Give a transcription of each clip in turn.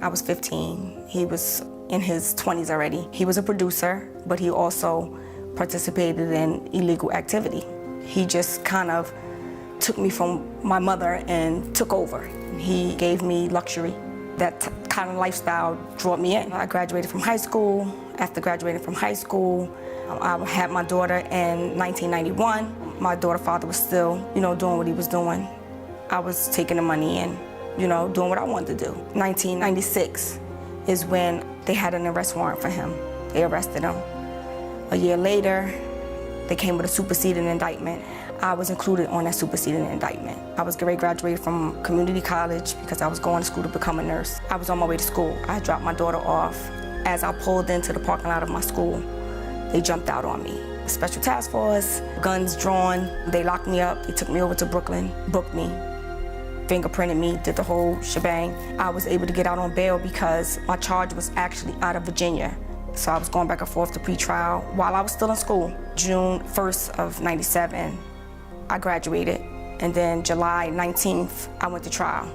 I was 15. He was in his 20s already. He was a producer, but he also participated in illegal activity. He just kind of took me from my mother and took over. He gave me luxury. That kind of lifestyle drew me in. I graduated from high school. After graduating from high school, I had my daughter in 1991. My daughter's father was still, doing what he was doing. I was taking the money and, doing what I wanted to do. 1996 is when they had an arrest warrant for him. They arrested him. A year later, they came with a superseding indictment. I was included on that superseding indictment. I was graduated from community college because I was going to school to become a nurse. I was on my way to school. I dropped my daughter off. As I pulled into the parking lot of my school, they jumped out on me. Special task force, guns drawn. They locked me up. They took me over to Brooklyn, booked me, fingerprinted me, did the whole shebang. I was able to get out on bail because my charge was actually out of Virginia. So I was going back and forth to pretrial while I was still in school. June 1st of 97, I graduated. And then July 19th, I went to trial.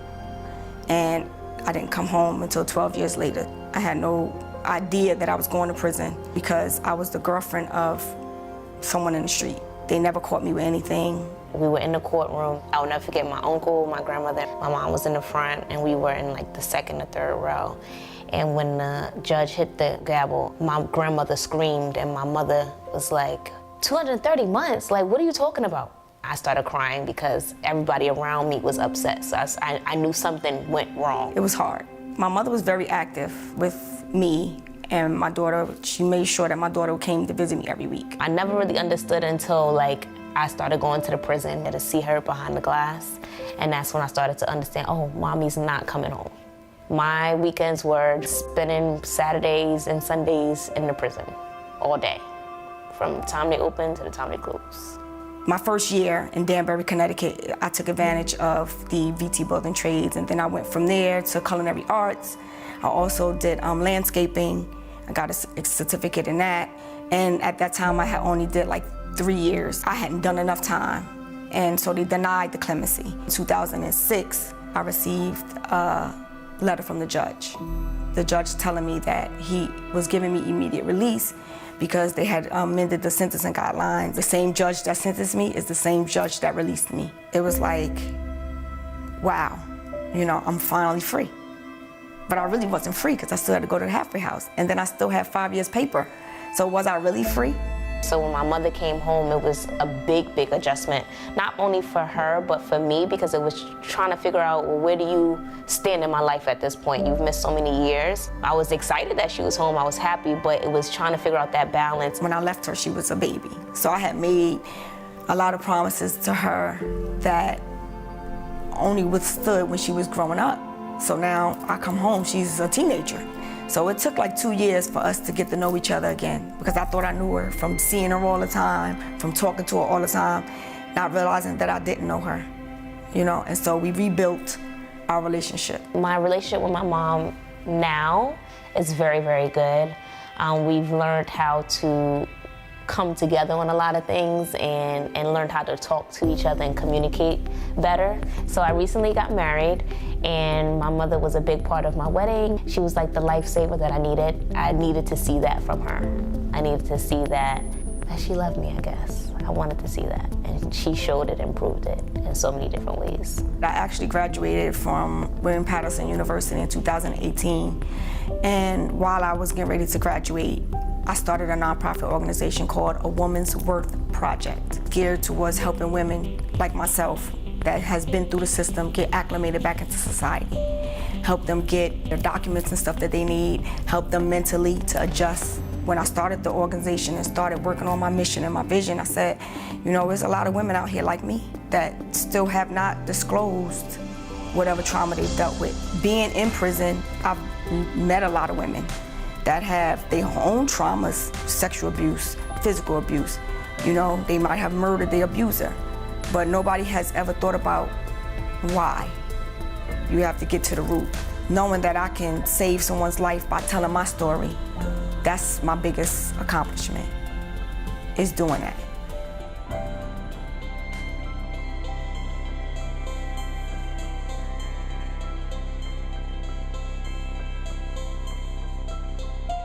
And I didn't come home until 12 years later. I had no idea that I was going to prison because I was the girlfriend of someone in the street. They never caught me with anything. We were in the courtroom. I'll never forget my uncle, my grandmother. My mom was in the front and we were in like the second or third row. And when the judge hit the gavel, my grandmother screamed and my mother was like, 230 months? Like, what are you talking about? I started crying because everybody around me was upset. So I knew something went wrong. It was hard. My mother was very active with me and my daughter. She made sure that my daughter came to visit me every week. I never really understood until I started going to the prison to see her behind the glass. And that's when I started to understand, oh, mommy's not coming home. My weekends were spending Saturdays and Sundays in the prison all day, from the time they open to the time they close. My first year in Danbury, Connecticut, I took advantage of the VT building trades, and then I went from there to culinary arts. I also did landscaping. I got a certificate in that. And at that time, I had only did like 3 years. I hadn't done enough time, and so they denied the clemency. In 2006, I received a letter from the judge. The judge telling me that he was giving me immediate release because they had amended the sentencing guidelines. The same judge that sentenced me is the same judge that released me. It was like, wow, I'm finally free. But I really wasn't free because I still had to go to the halfway house. And then I still had 5 years paper. So was I really free? So when my mother came home, it was a big, big adjustment, not only for her, but for me, because it was trying to figure out, well, where do you stand in my life at this point? You've missed so many years. I was excited that she was home, I was happy, but it was trying to figure out that balance. When I left her, she was a baby. So I had made a lot of promises to her that only withstood when she was growing up. So now I come home, she's a teenager. So it took like 2 years for us to get to know each other again because I thought I knew her from seeing her all the time, from talking to her all the time, not realizing that I didn't know her, and so we rebuilt our relationship. My relationship with my mom now is very, very good. We've learned how to come together on a lot of things and learned how to talk to each other and communicate better. So I recently got married and my mother was a big part of my wedding. She was like the lifesaver that I needed. I needed to see that from her. I needed to see that she loved me, I guess. I wanted to see that. And she showed it and proved it in so many different ways. I actually graduated from William-Patterson University in 2018. And while I was getting ready to graduate, I started a nonprofit organization called A Woman's Worth Project, geared towards helping women like myself that has been through the system get acclimated back into society, help them get their documents and stuff that they need, help them mentally to adjust. When I started the organization and started working on my mission and my vision, I said, there's a lot of women out here like me that still have not disclosed whatever trauma they've dealt with. Being in prison, I've met a lot of women that have their own traumas, sexual abuse, physical abuse. They might have murdered their abuser, but nobody has ever thought about why. You have to get to the root. Knowing that I can save someone's life by telling my story, that's my biggest accomplishment, is doing that.